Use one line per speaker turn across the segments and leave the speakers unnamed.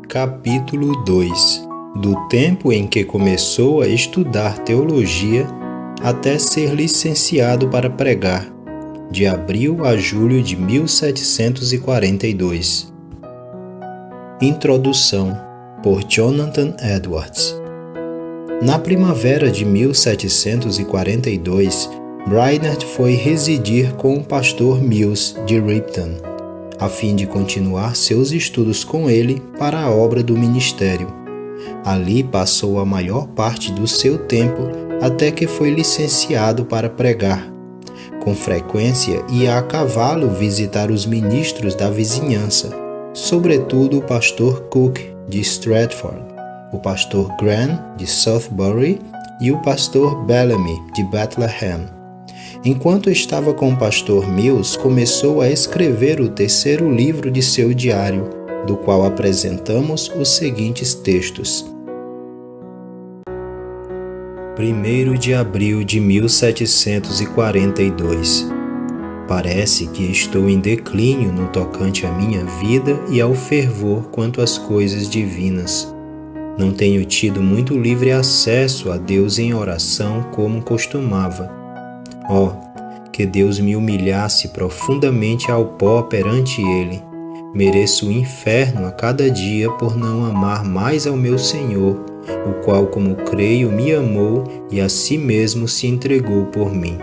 Capítulo 2 Do tempo em que começou a estudar teologia até ser licenciado para pregar, de abril a julho de 1742. Introdução, por Jonathan Edwards. Na primavera de 1742, Brainerd foi residir com o pastor Mills de Ripton, a fim de continuar seus estudos com ele para a obra do ministério. Ali passou a maior parte do seu tempo até que foi licenciado para pregar. Com frequência ia a cavalo visitar os ministros da vizinhança, sobretudo o pastor Cook de Stratford, o pastor Graham de Southbury e o pastor Bellamy de Bethlehem. Enquanto estava com o pastor Mills, começou a escrever o terceiro livro de seu diário, do qual apresentamos os seguintes textos. 1º de abril de 1742. Parece que estou em declínio no tocante à minha vida e ao fervor quanto às coisas divinas. Não tenho tido muito livre acesso a Deus em oração como costumava. Que Deus me humilhasse profundamente ao pó perante Ele. Mereço o inferno a cada dia por não amar mais ao meu Senhor, o qual, como creio, me amou e a si mesmo se entregou por mim.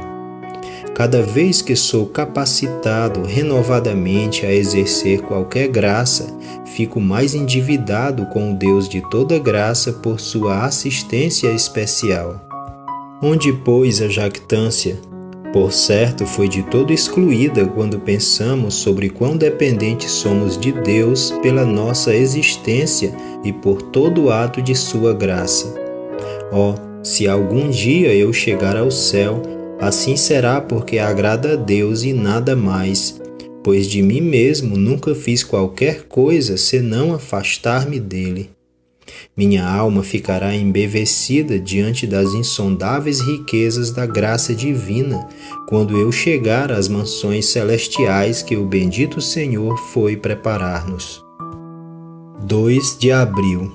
Cada vez que sou capacitado renovadamente a exercer qualquer graça, fico mais endividado com o Deus de toda graça por sua assistência especial. Onde, pois, a jactância? Por certo, foi de todo excluída quando pensamos sobre quão dependentes somos de Deus pela nossa existência e por todo ato de sua graça. Se algum dia eu chegar ao céu, assim será porque agrada a Deus e nada mais, pois de mim mesmo nunca fiz qualquer coisa senão afastar-me dele. Minha alma ficará embevecida diante das insondáveis riquezas da graça divina, quando eu chegar às mansões celestiais que o bendito Senhor foi preparar-nos. 2 de abril.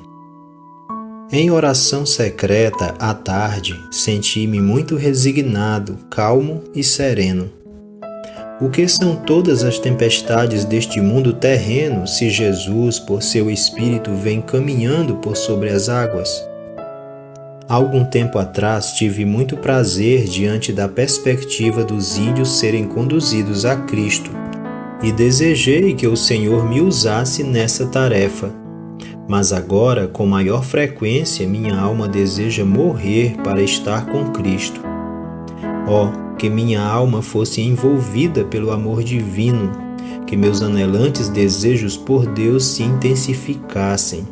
Em oração secreta, à tarde, senti-me muito resignado, calmo e sereno. O que são todas as tempestades deste mundo terreno se Jesus, por seu Espírito, vem caminhando por sobre as águas? Há algum tempo atrás tive muito prazer diante da perspectiva dos índios serem conduzidos a Cristo e desejei que o Senhor me usasse nessa tarefa. Mas agora, com maior frequência, minha alma deseja morrer para estar com Cristo. Que minha alma fosse envolvida pelo amor divino, que meus anelantes desejos por Deus se intensificassem.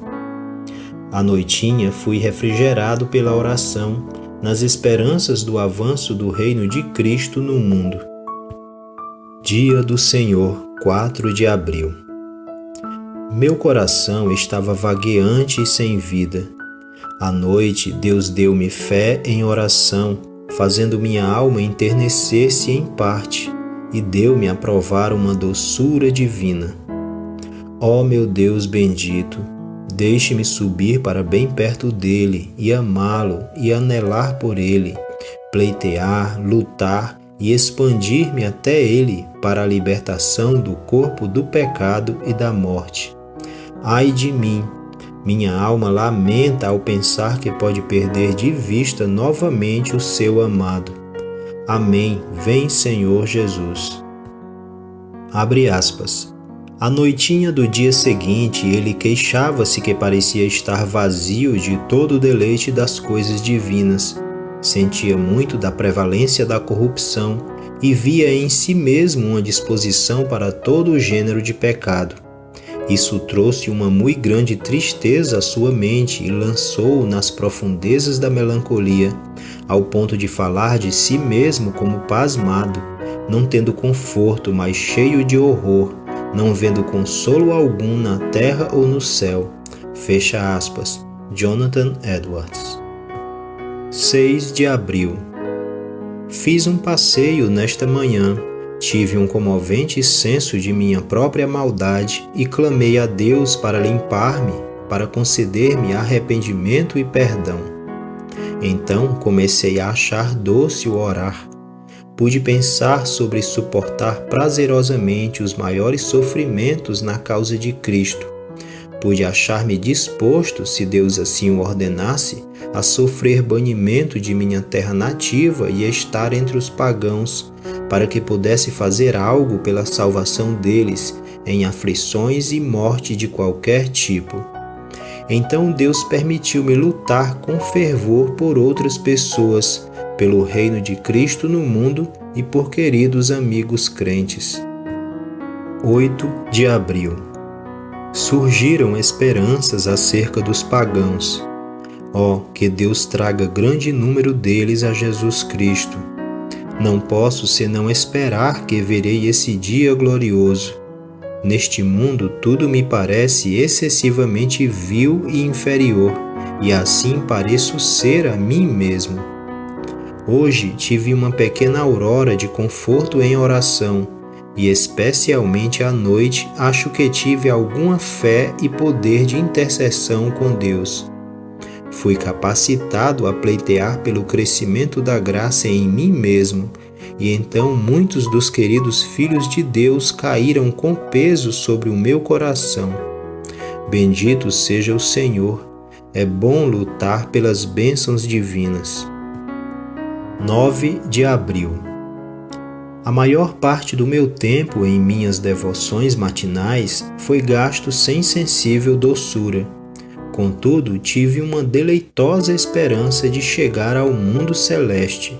À noitinha fui refrigerado pela oração, nas esperanças do avanço do reino de Cristo no mundo. Dia do Senhor, 4 de abril. Meu coração estava vagueante e sem vida. À noite, Deus deu-me fé em oração, fazendo minha alma enternecer-se em parte, e deu-me a provar uma doçura divina. Meu Deus bendito, deixe-me subir para bem perto dele, e amá-lo, e anelar por ele, pleitear, lutar e expandir-me até ele para a libertação do corpo do pecado e da morte. Ai de mim! Minha alma lamenta ao pensar que pode perder de vista novamente o seu amado. Amém. Vem, Senhor Jesus. Abre aspas. À noitinha do dia seguinte, ele queixava-se que parecia estar vazio de todo o deleite das coisas divinas. Sentia muito da prevalência da corrupção e via em si mesmo uma disposição para todo o gênero de pecado. Isso trouxe uma muito grande tristeza à sua mente e lançou-o nas profundezas da melancolia, ao ponto de falar de si mesmo como pasmado, não tendo conforto, mas cheio de horror, não vendo consolo algum na terra ou no céu. Fecha aspas. Jonathan Edwards. 6 de abril. Fiz um passeio nesta manhã. Tive um comovente senso de minha própria maldade e clamei a Deus para limpar-me para conceder-me arrependimento e perdão. Então comecei a achar doce o orar. Pude pensar sobre suportar prazerosamente os maiores sofrimentos na causa de Cristo. Pude achar-me disposto, se Deus assim o ordenasse, a sofrer banimento de minha terra nativa e estar entre os pagãos, para que pudesse fazer algo pela salvação deles, em aflições e morte de qualquer tipo. Então Deus permitiu-me lutar com fervor por outras pessoas, pelo reino de Cristo no mundo e por queridos amigos crentes. 8 de abril. Surgiram esperanças acerca dos pagãos. Que Deus traga grande número deles a Jesus Cristo. Não posso senão esperar que verei esse dia glorioso. Neste mundo tudo me parece excessivamente vil e inferior, e assim pareço ser a mim mesmo. Hoje tive uma pequena aurora de conforto em oração, e especialmente à noite acho que tive alguma fé e poder de intercessão com Deus. Fui capacitado a pleitear pelo crescimento da graça em mim mesmo, e então muitos dos queridos filhos de Deus caíram com peso sobre o meu coração. Bendito seja o Senhor, é bom lutar pelas bênçãos divinas. 9 de abril. A maior parte do meu tempo em minhas devoções matinais foi gasto sem sensível doçura. Contudo, tive uma deleitosa esperança de chegar ao mundo celeste.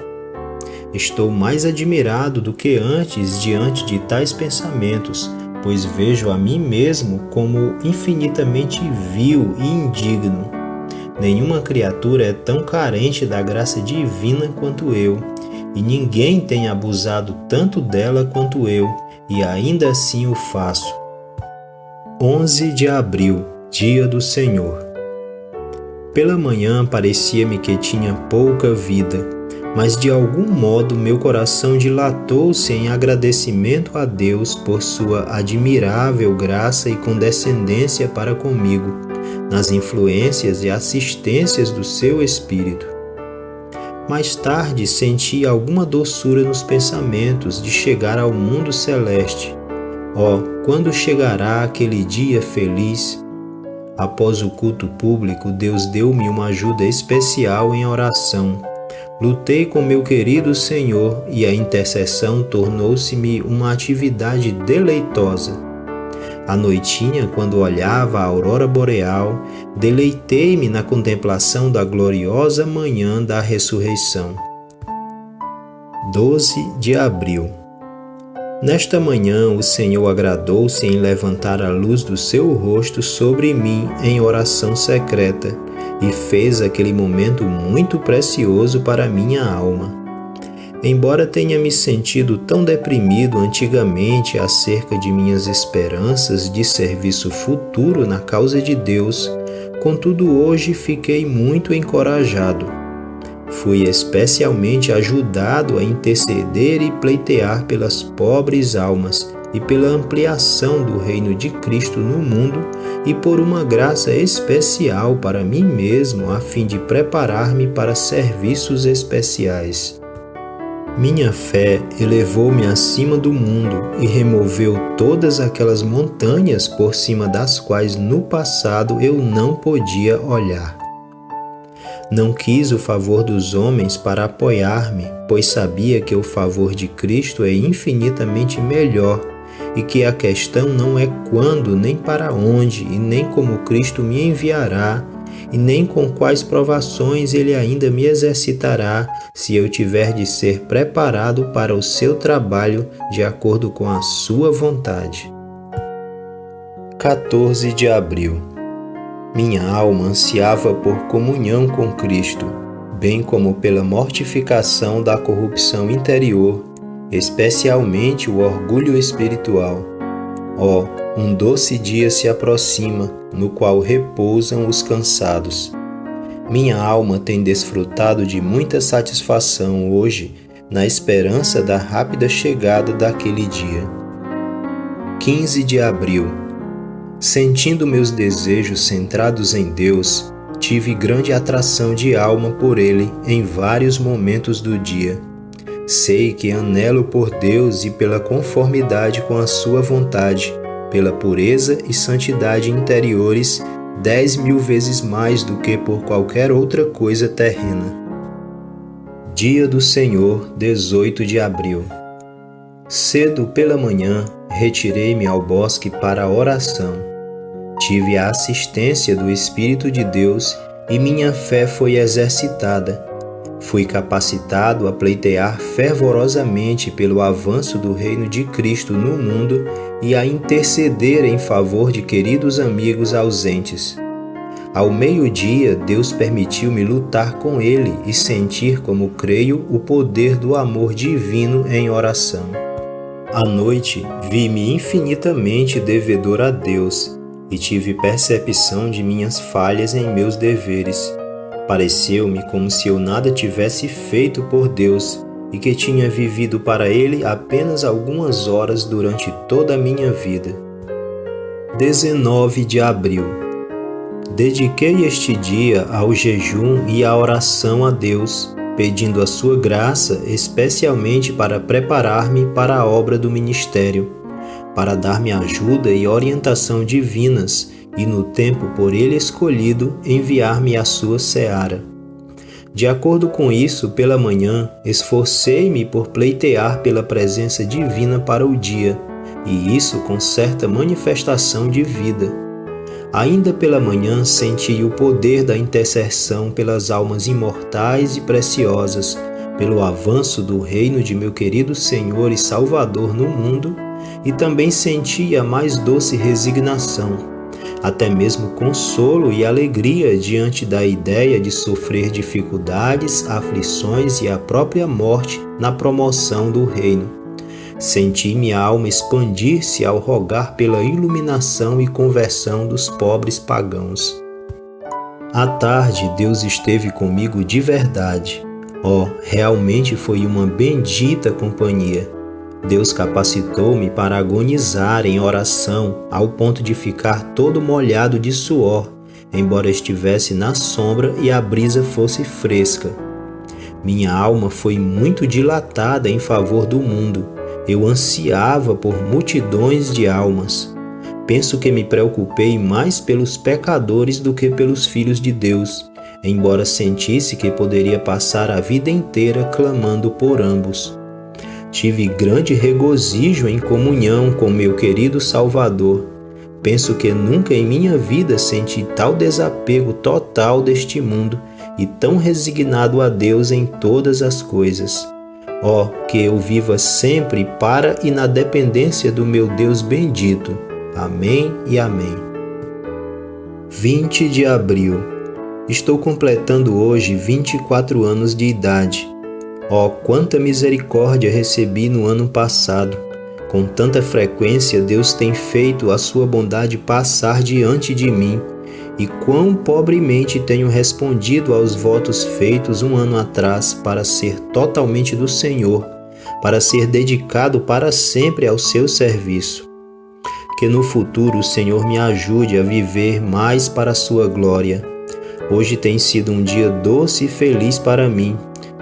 Estou mais admirado do que antes diante de tais pensamentos, pois vejo a mim mesmo como infinitamente vil e indigno. Nenhuma criatura é tão carente da graça divina quanto eu, e ninguém tem abusado tanto dela quanto eu, e ainda assim o faço. 11 de abril, dia do Senhor. Pela manhã parecia-me que tinha pouca vida, mas de algum modo meu coração dilatou-se em agradecimento a Deus por sua admirável graça e condescendência para comigo, nas influências e assistências do seu Espírito. Mais tarde senti alguma doçura nos pensamentos de chegar ao mundo celeste. Quando chegará aquele dia feliz? Após o culto público, Deus deu-me uma ajuda especial em oração. Lutei com meu querido Senhor e a intercessão tornou-se-me uma atividade deleitosa. À noitinha, quando olhava a aurora boreal, deleitei-me na contemplação da gloriosa manhã da ressurreição. 12 de abril. Nesta manhã o Senhor agradou-se em levantar a luz do seu rosto sobre mim em oração secreta e fez aquele momento muito precioso para minha alma. Embora tenha me sentido tão deprimido antigamente acerca de minhas esperanças de serviço futuro na causa de Deus, contudo hoje fiquei muito encorajado. Fui especialmente ajudado a interceder e pleitear pelas pobres almas e pela ampliação do reino de Cristo no mundo e por uma graça especial para mim mesmo a fim de preparar-me para serviços especiais. Minha fé elevou-me acima do mundo e removeu todas aquelas montanhas por cima das quais no passado eu não podia olhar. Não quis o favor dos homens para apoiar-me, pois sabia que o favor de Cristo é infinitamente melhor e que a questão não é quando, nem para onde, e nem como Cristo me enviará, e nem com quais provações Ele ainda me exercitará, se eu tiver de ser preparado para o seu trabalho de acordo com a sua vontade. 14 de abril. Minha alma ansiava por comunhão com Cristo, bem como pela mortificação da corrupção interior, especialmente o orgulho espiritual. Um doce dia se aproxima, no qual repousam os cansados. Minha alma tem desfrutado de muita satisfação hoje, na esperança da rápida chegada daquele dia. 15 de abril. Sentindo meus desejos centrados em Deus, tive grande atração de alma por Ele em vários momentos do dia. Sei que anelo por Deus e pela conformidade com a Sua vontade, pela pureza e santidade interiores, 10.000 vezes mais do que por qualquer outra coisa terrena. Dia do Senhor, 18 de abril. Cedo pela manhã, retirei-me ao bosque para a oração. Tive a assistência do Espírito de Deus e minha fé foi exercitada. Fui capacitado a pleitear fervorosamente pelo avanço do reino de Cristo no mundo e a interceder em favor de queridos amigos ausentes. Ao meio-dia, Deus permitiu-me lutar com Ele e sentir, como creio, o poder do amor divino em oração. À noite, vi-me infinitamente devedor a Deus e tive percepção de minhas falhas em meus deveres. Pareceu-me como se eu nada tivesse feito por Deus e que tinha vivido para Ele apenas algumas horas durante toda a minha vida. 19 de abril. Dediquei este dia ao jejum e à oração a Deus, pedindo a sua graça especialmente para preparar-me para a obra do ministério, para dar-me ajuda e orientação divinas e, no tempo por Ele escolhido, enviar-me à sua seara. De acordo com isso, pela manhã, esforcei-me por pleitear pela presença divina para o dia, e isso com certa manifestação de vida. Ainda pela manhã senti o poder da intercessão pelas almas imortais e preciosas, pelo avanço do reino de meu querido Senhor e Salvador no mundo, e também senti a mais doce resignação, até mesmo consolo e alegria diante da ideia de sofrer dificuldades, aflições e a própria morte na promoção do reino. Senti minha alma expandir-se ao rogar pela iluminação e conversão dos pobres pagãos. À tarde, Deus esteve comigo de verdade. Realmente foi uma bendita companhia. Deus capacitou-me para agonizar em oração ao ponto de ficar todo molhado de suor, embora estivesse na sombra e a brisa fosse fresca. Minha alma foi muito dilatada em favor do mundo. Eu ansiava por multidões de almas. Penso que me preocupei mais pelos pecadores do que pelos filhos de Deus, embora sentisse que poderia passar a vida inteira clamando por ambos. Tive grande regozijo em comunhão com meu querido Salvador. Penso que nunca em minha vida senti tal desapego total deste mundo e tão resignado a Deus em todas as coisas. Que eu viva sempre para e na dependência do meu Deus bendito. Amém e amém. 20 de abril. Estou completando hoje 24 anos de idade. Quanta misericórdia recebi no ano passado! Com tanta frequência Deus tem feito a sua bondade passar diante de mim, e quão pobremente tenho respondido aos votos feitos um ano atrás para ser totalmente do Senhor, para ser dedicado para sempre ao seu serviço. Que no futuro o Senhor me ajude a viver mais para a sua glória. Hoje tem sido um dia doce e feliz para mim.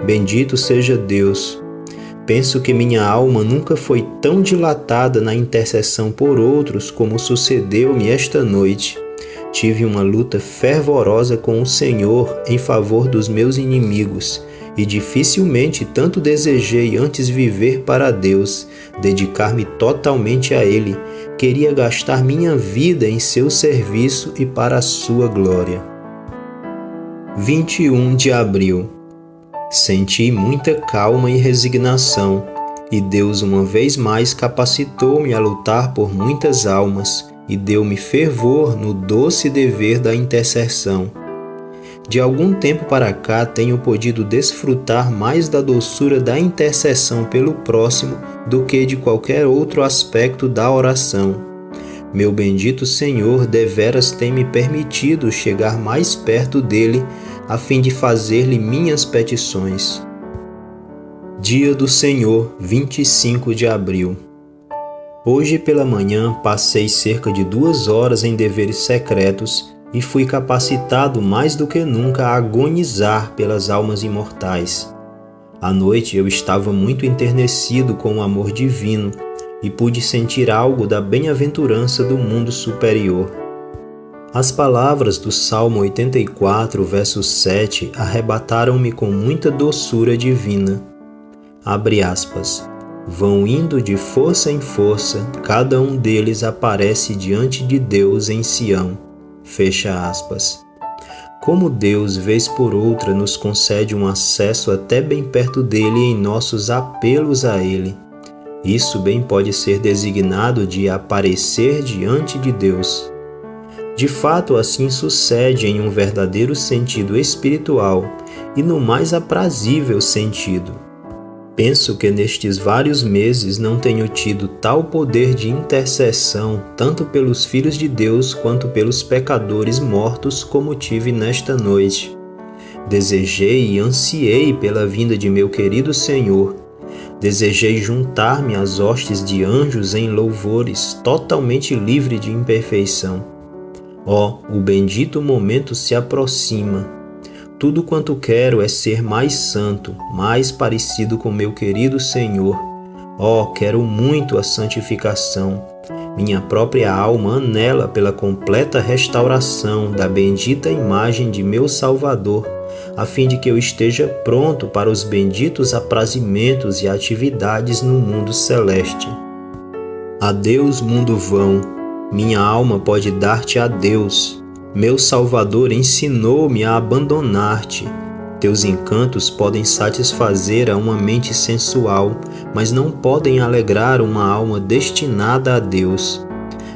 Bendito seja Deus. Penso que minha alma nunca foi tão dilatada na intercessão por outros como sucedeu-me esta noite. Tive uma luta fervorosa com o Senhor em favor dos meus inimigos e dificilmente tanto desejei antes viver para Deus, dedicar-me totalmente a Ele. Queria gastar minha vida em seu serviço e para a sua glória. 21 de abril. Senti muita calma e resignação, e Deus uma vez mais capacitou-me a lutar por muitas almas e deu-me fervor no doce dever da intercessão. De algum tempo para cá tenho podido desfrutar mais da doçura da intercessão pelo próximo do que de qualquer outro aspecto da oração. Meu bendito Senhor deveras tem me permitido chegar mais perto dele a fim de fazer-lhe minhas petições. Dia do Senhor, 25 de abril. Hoje pela manhã passei cerca de 2 horas em deveres secretos e fui capacitado mais do que nunca a agonizar pelas almas imortais. À noite eu estava muito enternecido com o amor divino e pude sentir algo da bem-aventurança do mundo superior. As palavras do Salmo 84, verso 7, arrebataram-me com muita doçura divina. Abre aspas. Vão indo de força em força, cada um deles aparece diante de Deus em Sião. Fecha aspas. Como Deus, vez por outra, nos concede um acesso até bem perto dele em nossos apelos a ele. Isso bem pode ser designado de aparecer diante de Deus. De fato, assim sucede em um verdadeiro sentido espiritual e no mais aprazível sentido. Penso que nestes vários meses não tenho tido tal poder de intercessão tanto pelos filhos de Deus quanto pelos pecadores mortos como tive nesta noite. Desejei e ansiei pela vinda de meu querido Senhor. Desejei juntar-me às hostes de anjos em louvores, totalmente livre de imperfeição. O bendito momento se aproxima. Tudo quanto quero é ser mais santo, mais parecido com meu querido Senhor. Quero muito a santificação. Minha própria alma anela pela completa restauração da bendita imagem de meu Salvador, a fim de que eu esteja pronto para os benditos aprazimentos e atividades no mundo celeste. Adeus, mundo vão. Minha alma pode dar-te adeus. Meu Salvador ensinou-me a abandonar-te. Teus encantos podem satisfazer a uma mente sensual, mas não podem alegrar uma alma destinada a Deus.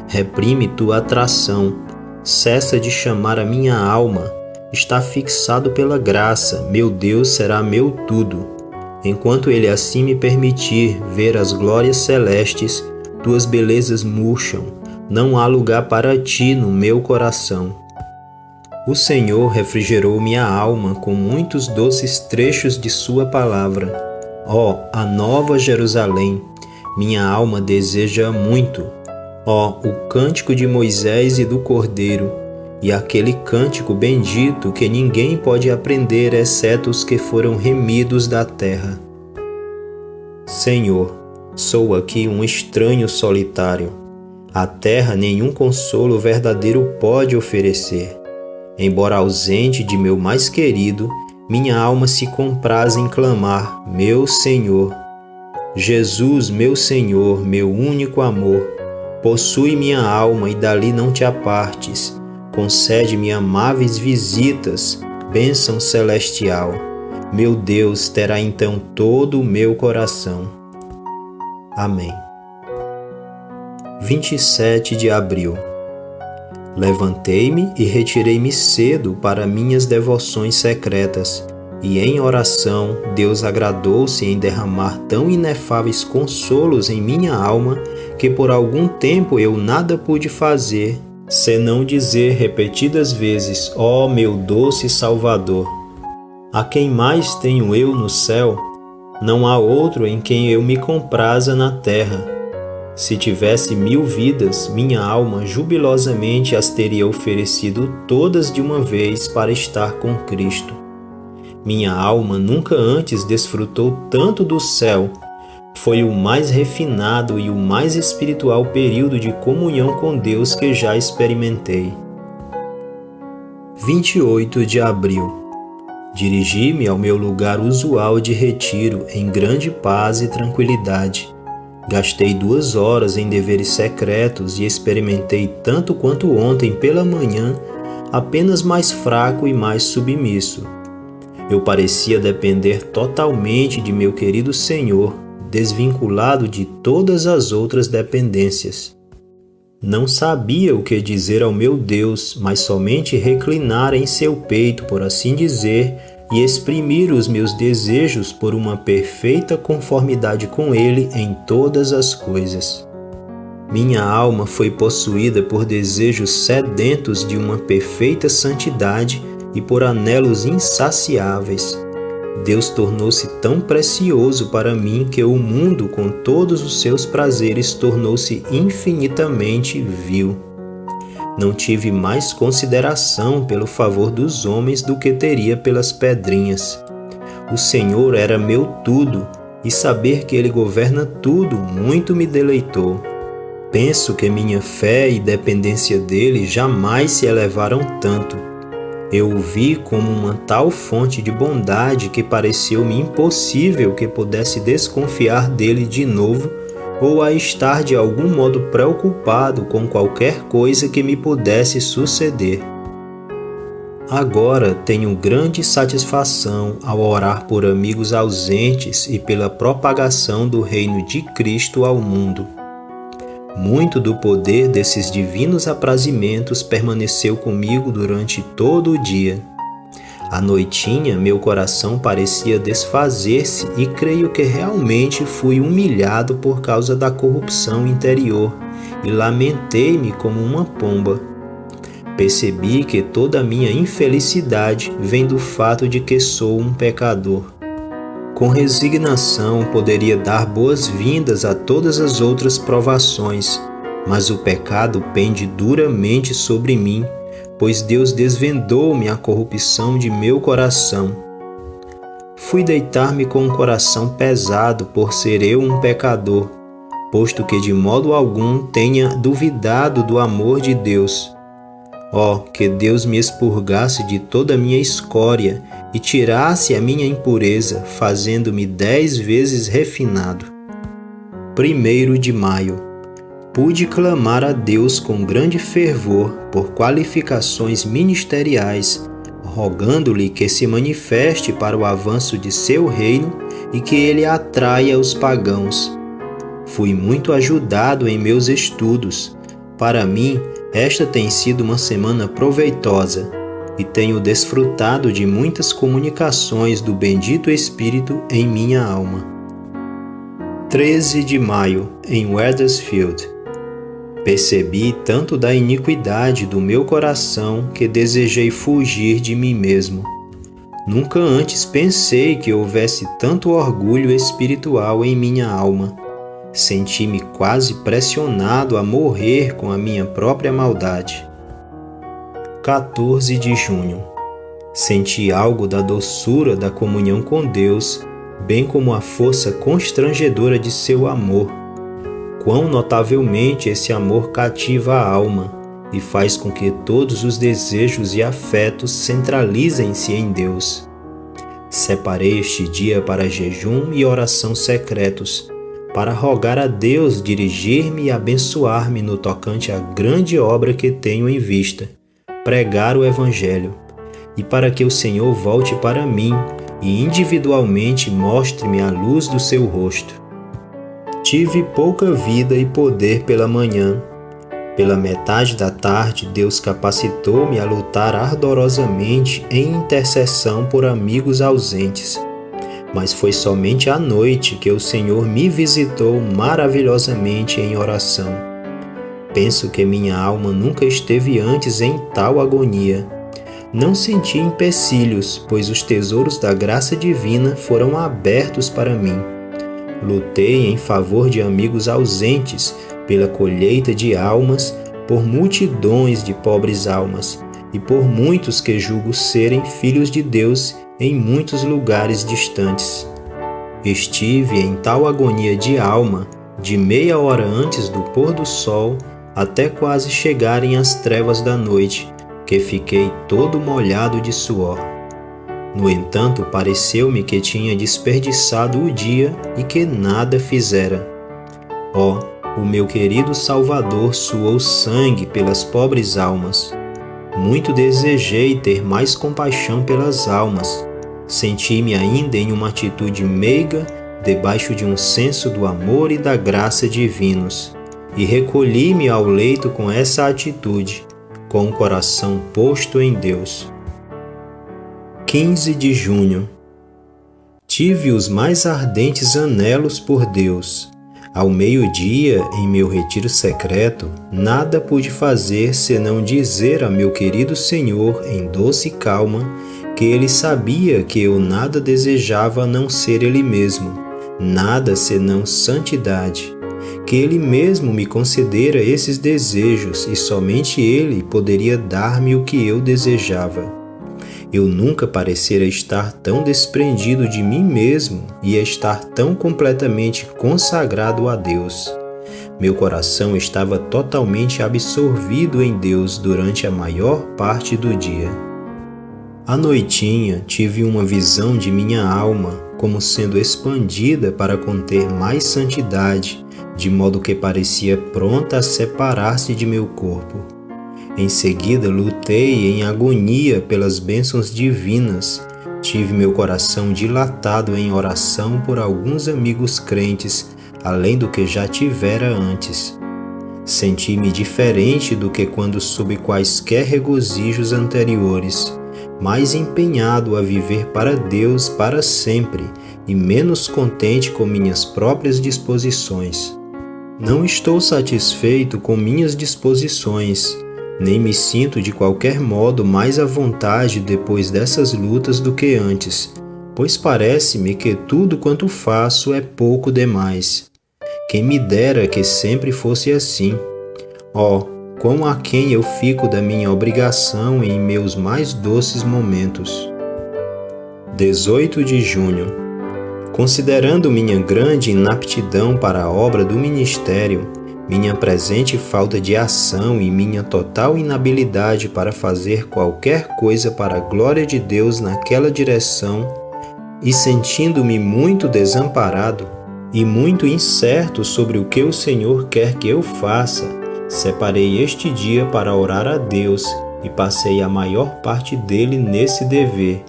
Reprime tua atração. Cessa de chamar a minha alma. Está fixado pela graça. Meu Deus será meu tudo. Enquanto Ele assim me permitir ver as glórias celestes, tuas belezas murcham. Não há lugar para ti no meu coração. O Senhor refrigerou minha alma com muitos doces trechos de sua palavra. A nova Jerusalém, minha alma deseja muito. O cântico de Moisés e do Cordeiro, e aquele cântico bendito que ninguém pode aprender exceto os que foram remidos da terra. Senhor, sou aqui um estranho solitário. A terra nenhum consolo verdadeiro pode oferecer. Embora ausente de meu mais querido, minha alma se compraz em clamar, meu Senhor. Jesus, meu Senhor, meu único amor, possui minha alma e dali não te apartes. Concede-me amáveis visitas, bênção celestial. Meu Deus terá então todo o meu coração. Amém. 27 de abril. Levantei-me e retirei-me cedo para minhas devoções secretas, e em oração Deus agradou-se em derramar tão inefáveis consolos em minha alma que por algum tempo eu nada pude fazer, senão dizer repetidas vezes: meu doce Salvador! A quem mais tenho eu no céu? Não há outro em quem eu me compraza na terra. Se tivesse 1000 vidas, minha alma jubilosamente as teria oferecido todas de uma vez para estar com Cristo. Minha alma nunca antes desfrutou tanto do céu. Foi o mais refinado e o mais espiritual período de comunhão com Deus que já experimentei. 28 de abril. Dirigi-me ao meu lugar usual de retiro em grande paz e tranquilidade. Gastei 2 horas em deveres secretos e experimentei tanto quanto ontem pela manhã, apenas mais fraco e mais submisso. Eu parecia depender totalmente de meu querido Senhor, desvinculado de todas as outras dependências. Não sabia o que dizer ao meu Deus, mas somente reclinar em seu peito, por assim dizer, e exprimir os meus desejos por uma perfeita conformidade com Ele em todas as coisas. Minha alma foi possuída por desejos sedentos de uma perfeita santidade e por anelos insaciáveis. Deus tornou-se tão precioso para mim que o mundo, com todos os seus prazeres, tornou-se infinitamente vil. Não tive mais consideração pelo favor dos homens do que teria pelas pedrinhas. O Senhor era meu tudo, e saber que Ele governa tudo muito me deleitou. Penso que minha fé e dependência dele jamais se elevaram tanto. Eu o vi como uma tal fonte de bondade que pareceu-me impossível que pudesse desconfiar dele de novo ou a estar de algum modo preocupado com qualquer coisa que me pudesse suceder. Agora tenho grande satisfação ao orar por amigos ausentes e pela propagação do reino de Cristo ao mundo. Muito do poder desses divinos aprazimentos permaneceu comigo durante todo o dia. À noitinha, meu coração parecia desfazer-se e creio que realmente fui humilhado por causa da corrupção interior e lamentei-me como uma pomba. Percebi que toda a minha infelicidade vem do fato de que sou um pecador. Com resignação poderia dar boas-vindas a todas as outras provações, mas o pecado pende duramente sobre mim, pois Deus desvendou-me a corrupção de meu coração. Fui deitar-me com um coração pesado por ser eu um pecador, posto que de modo algum tenha duvidado do amor de Deus. Oh, que Deus me expurgasse de toda a minha escória e tirasse a minha impureza, fazendo-me 10 vezes refinado. 1º de maio. Pude clamar a Deus com grande fervor por qualificações ministeriais, rogando-lhe que se manifeste para o avanço de seu reino e que ele atraia os pagãos. Fui muito ajudado em meus estudos. Para mim, esta tem sido uma semana proveitosa e tenho desfrutado de muitas comunicações do bendito Espírito em minha alma. 13 de maio, em Wethersfield. Percebi tanto da iniquidade do meu coração que desejei fugir de mim mesmo. Nunca antes pensei que houvesse tanto orgulho espiritual em minha alma. Senti-me quase pressionado a morrer com a minha própria maldade. 14 de junho. Senti algo da doçura da comunhão com Deus, bem como a força constrangedora de seu amor. Quão notavelmente esse amor cativa a alma e faz com que todos os desejos e afetos centralizem-se em Deus. Separei este dia para jejum e oração secretos, para rogar a Deus dirigir-me e abençoar-me no tocante à grande obra que tenho em vista, pregar o Evangelho, e para que o Senhor volte para mim e individualmente mostre-me a luz do seu rosto. Tive pouca vida e poder pela manhã. Pela metade da tarde, Deus capacitou-me a lutar ardorosamente em intercessão por amigos ausentes. Mas foi somente à noite que o Senhor me visitou maravilhosamente em oração. Penso que minha alma nunca esteve antes em tal agonia. Não senti empecilhos, pois os tesouros da graça divina foram abertos para mim. Lutei em favor de amigos ausentes, pela colheita de almas, por multidões de pobres almas, e por muitos que julgo serem filhos de Deus em muitos lugares distantes. Estive em tal agonia de alma, de meia hora antes do pôr do sol até quase chegarem as trevas da noite, que fiquei todo molhado de suor. No entanto, pareceu-me que tinha desperdiçado o dia e que nada fizera. Oh, o meu querido Salvador suou sangue pelas pobres almas. Muito desejei ter mais compaixão pelas almas. Senti-me ainda em uma atitude meiga, debaixo de um senso do amor e da graça divinos, e recolhi-me ao leito com essa atitude, com o coração posto em Deus. 15 de junho. Tive os mais ardentes anelos por Deus. Ao meio-dia, em meu retiro secreto, nada pude fazer senão dizer a meu querido Senhor em doce calma que ele sabia que eu nada desejava a não ser ele mesmo, nada senão santidade, que ele mesmo me concedera esses desejos e somente ele poderia dar-me o que eu desejava. Eu nunca parecera estar tão desprendido de mim mesmo e estar tão completamente consagrado a Deus. Meu coração estava totalmente absorvido em Deus durante a maior parte do dia. À noitinha, tive uma visão de minha alma como sendo expandida para conter mais santidade, de modo que parecia pronta a separar-se de meu corpo. Em seguida, lutei em agonia pelas bênçãos divinas. Tive meu coração dilatado em oração por alguns amigos crentes, além do que já tivera antes. Senti-me diferente do que quando sob quaisquer regozijos anteriores, mais empenhado a viver para Deus para sempre e menos contente com minhas próprias disposições. Não estou satisfeito com minhas disposições, nem me sinto de qualquer modo mais à vontade depois dessas lutas do que antes, pois parece-me que tudo quanto faço é pouco demais. Quem me dera que sempre fosse assim. Oh, quão aquém eu fico da minha obrigação em meus mais doces momentos. 18 de junho. Considerando minha grande inaptidão para a obra do ministério, minha presente falta de ação e minha total inabilidade para fazer qualquer coisa para a glória de Deus naquela direção, e sentindo-me muito desamparado e muito incerto sobre o que o Senhor quer que eu faça, separei este dia para orar a Deus e passei a maior parte dele nesse dever,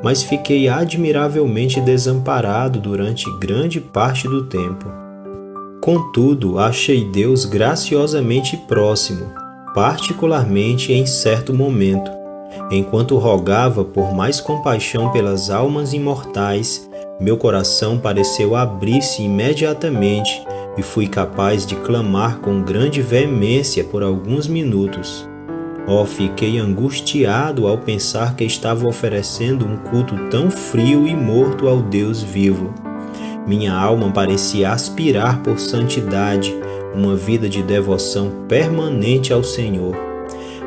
mas fiquei admiravelmente desamparado durante grande parte do tempo. Contudo, achei Deus graciosamente próximo, particularmente em certo momento, enquanto rogava por mais compaixão pelas almas imortais. Meu coração pareceu abrir-se imediatamente e fui capaz de clamar com grande veemência por alguns minutos. Oh, fiquei angustiado ao pensar que estava oferecendo um culto tão frio e morto ao Deus vivo. Minha alma parecia aspirar por santidade, uma vida de devoção permanente ao Senhor.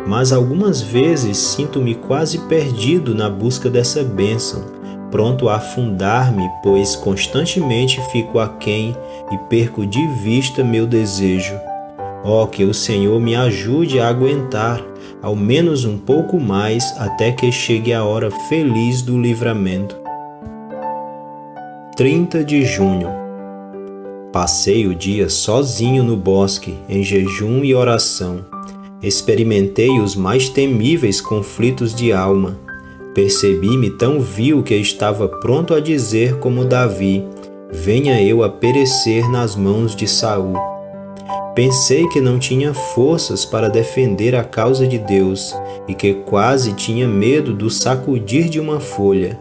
Mas algumas vezes sinto-me quase perdido na busca dessa bênção, pronto a afundar-me, pois constantemente fico aquém e perco de vista meu desejo. Oh, que o Senhor me ajude a aguentar, ao menos um pouco mais, até que chegue a hora feliz do livramento. 30 de junho. Passei o dia sozinho no bosque, em jejum e oração. Experimentei os mais temíveis conflitos de alma. Percebi-me tão vil que estava pronto a dizer como Davi: venha eu a perecer nas mãos de Saul. Pensei que não tinha forças para defender a causa de Deus e que quase tinha medo do sacudir de uma folha.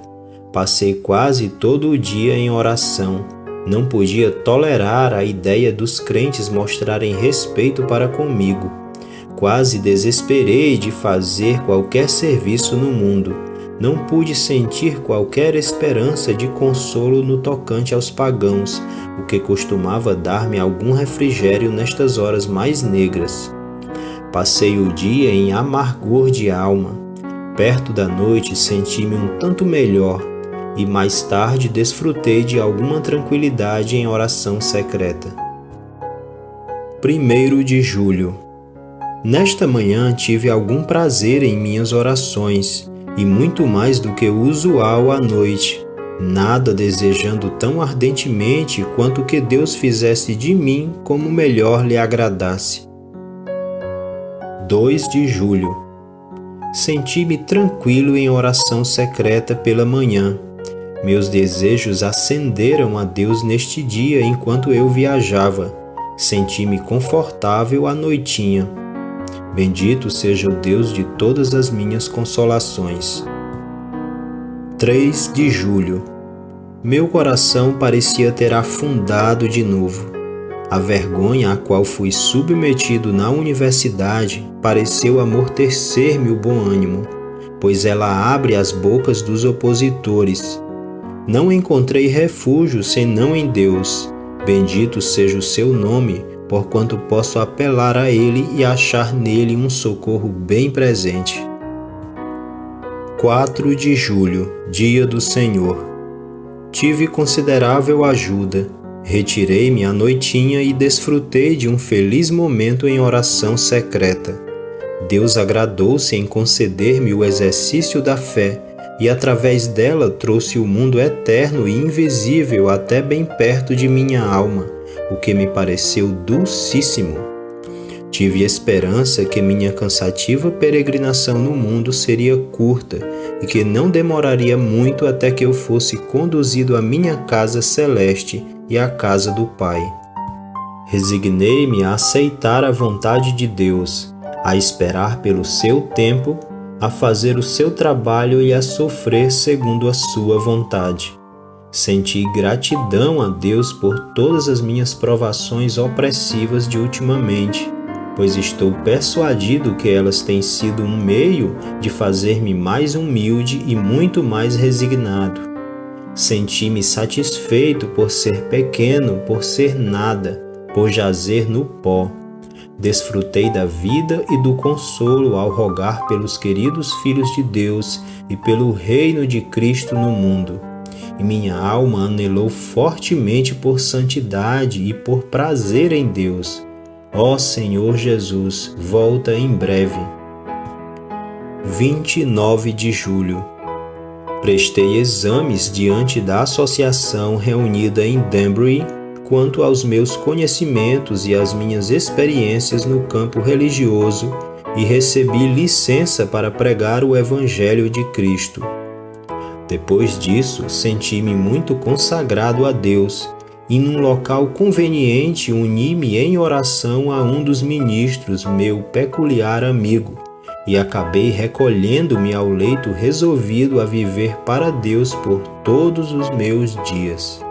Passei quase todo o dia em oração. Não podia tolerar a ideia dos crentes mostrarem respeito para comigo. Quase desesperei de fazer qualquer serviço no mundo. Não pude sentir qualquer esperança de consolo no tocante aos pagãos, o que costumava dar-me algum refrigério nestas horas mais negras. Passei o dia em amargor de alma. Perto da noite senti-me um tanto melhor e mais tarde desfrutei de alguma tranquilidade em oração secreta. 1 de julho. Nesta manhã tive algum prazer em minhas orações, e muito mais do que o usual à noite, nada desejando tão ardentemente quanto que Deus fizesse de mim como melhor lhe agradasse. 2 de julho. Senti-me tranquilo em oração secreta pela manhã. Meus desejos ascenderam a Deus neste dia enquanto eu viajava. Senti-me confortável à noitinha. Bendito seja o Deus de todas as minhas consolações. 3 de julho. Meu coração parecia ter afundado de novo. A vergonha a qual fui submetido na universidade pareceu amortecer-me o bom ânimo. pois ela abre as bocas dos opositores. Não encontrei refúgio senão em Deus. Bendito seja o seu nome, porquanto posso apelar a Ele e achar nele um socorro bem presente. 4 de julho, Dia do Senhor. Tive considerável ajuda. Retirei-me à noitinha e desfrutei de um feliz momento em oração secreta. Deus agradou-se em conceder-me o exercício da fé e através dela trouxe o mundo eterno e invisível até bem perto de minha alma, o que me pareceu dulcíssimo. Tive esperança que minha cansativa peregrinação no mundo seria curta e que não demoraria muito até que eu fosse conduzido à minha casa celeste e à casa do Pai. Resignei-me a aceitar a vontade de Deus, a esperar pelo seu tempo, a fazer o seu trabalho e a sofrer segundo a sua vontade. Senti gratidão a Deus por todas as minhas provações opressivas de ultimamente, pois estou persuadido que elas têm sido um meio de fazer-me mais humilde e muito mais resignado. Senti-me satisfeito por ser pequeno, por ser nada, por jazer no pó. Desfrutei da vida e do consolo ao rogar pelos queridos filhos de Deus e pelo reino de Cristo no mundo. E minha alma anelou fortemente por santidade e por prazer em Deus. Ó Senhor Jesus, volta em breve. 29 de julho. Prestei exames diante da associação reunida em Danbury quanto aos meus conhecimentos e às minhas experiências no campo religioso e recebi licença para pregar o Evangelho de Cristo. Depois disso, senti-me muito consagrado a Deus e num local conveniente uni-me em oração a um dos ministros, meu peculiar amigo, e acabei recolhendo-me ao leito resolvido a viver para Deus por todos os meus dias.